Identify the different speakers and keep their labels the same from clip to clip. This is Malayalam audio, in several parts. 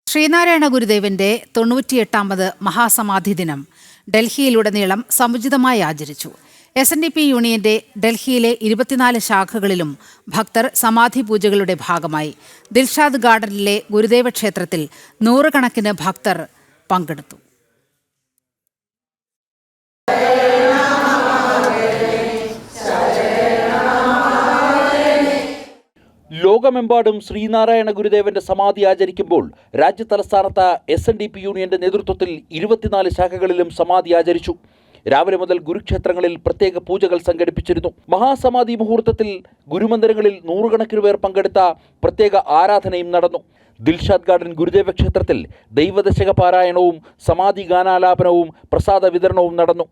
Speaker 1: ശ്രീനാരായണ ഗുരുദേവന്റെ 98ാമത് മഹാസമാധി ദിനം ഡൽഹിയിലുടനീളം സമുചിതമായി ആചരിച്ചു. SNDP യൂണിയന്റെ ഡൽഹിയിലെ 24 ശാഖകളിലും ഭക്തർ സമാധി പൂജകളുടെ ഭാഗമായി. ദിൽഷാദ് ഗാർഡനിലെ ഗുരുദേവ ക്ഷേത്രത്തിൽ നൂറുകണക്കിന് ഭക്തർ പങ്കെടുത്തു.
Speaker 2: ലോകമെമ്പാടും ശ്രീനാരായണ ഗുരുദേവന്റെ സമാധി ആചരിക്കുമ്പോൾ രാജ്യതലസ്ഥാനത്ത് SNDP യൂണിയന്റെ നേതൃത്വത്തിൽ 24 ശാഖകളിലും സമാധി ആചരിച്ചു. രാവിലെ മുതൽ ഗുരുക്ഷേത്രങ്ങളിൽ പ്രത്യേക പൂജകൾ സംഘടിപ്പിച്ചിരുന്നു. മഹാസമാധി മുഹൂർത്തത്തിൽ ഗുരുമന്ദിരങ്ങളിൽ നൂറുകണക്കിന് പേർ പങ്കെടുത്ത പ്രത്യേക ആരാധനയും നടന്നു. ദിൽഷാദ് ഗാർഡൻ ഗുരുദേവ ക്ഷേത്രത്തിൽ ദൈവദശക പാരായണവും സമാധി ഗാനാലാപനവും പ്രസാദ വിതരണവും നടന്നു.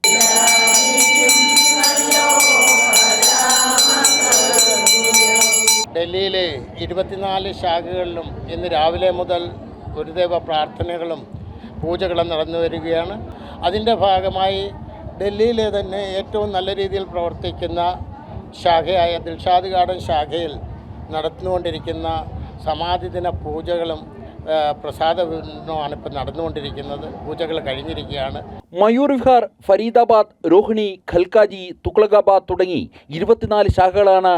Speaker 3: ഡൽഹിയിലെ 24 ശാഖകളിലും ഇന്ന് രാവിലെ മുതൽ ഗുരുദേവ പ്രാർത്ഥനകളും പൂജകളും നടന്നു വരികയാണ്. അതിൻ്റെ ഭാഗമായി ഡൽഹിയിലെ തന്നെ ഏറ്റവും നല്ല രീതിയിൽ പ്രവർത്തിക്കുന്ന ശാഖയായ ദിൽഷാദ് ഗാർഡൻ ശാഖയിൽ നടന്നുകൊണ്ടിരിക്കുന്ന സമാധി ദിന പൂജകളും പ്രസാദ വിതരണവുമാണ് ഇപ്പോൾ നടന്നുകൊണ്ടിരിക്കുന്നത്. പൂജകൾ കഴിഞ്ഞിരിക്കുകയാണ്.
Speaker 2: മയൂർ വിഹാർ, ഫരീദാബാദ്, രോഹിണി, ഖൽക്കാജി, തുഗ്ലകാബാദ് തുടങ്ങി 24 ശാഖകളാണ്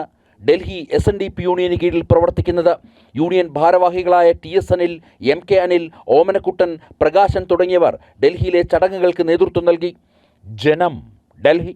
Speaker 2: ഡൽഹി SNDP യൂണിയന് കീഴിൽ പ്രവർത്തിക്കുന്നത്. യൂണിയൻ ഭാരവാഹികളായ TS അനിൽ, MK അനിൽ, ഓമനക്കുട്ടൻ, പ്രകാശൻ തുടങ്ങിയവർ ഡൽഹിയിലെ ചടങ്ങുകൾക്ക് നേതൃത്വം നൽകി. ജനം, ഡൽഹി.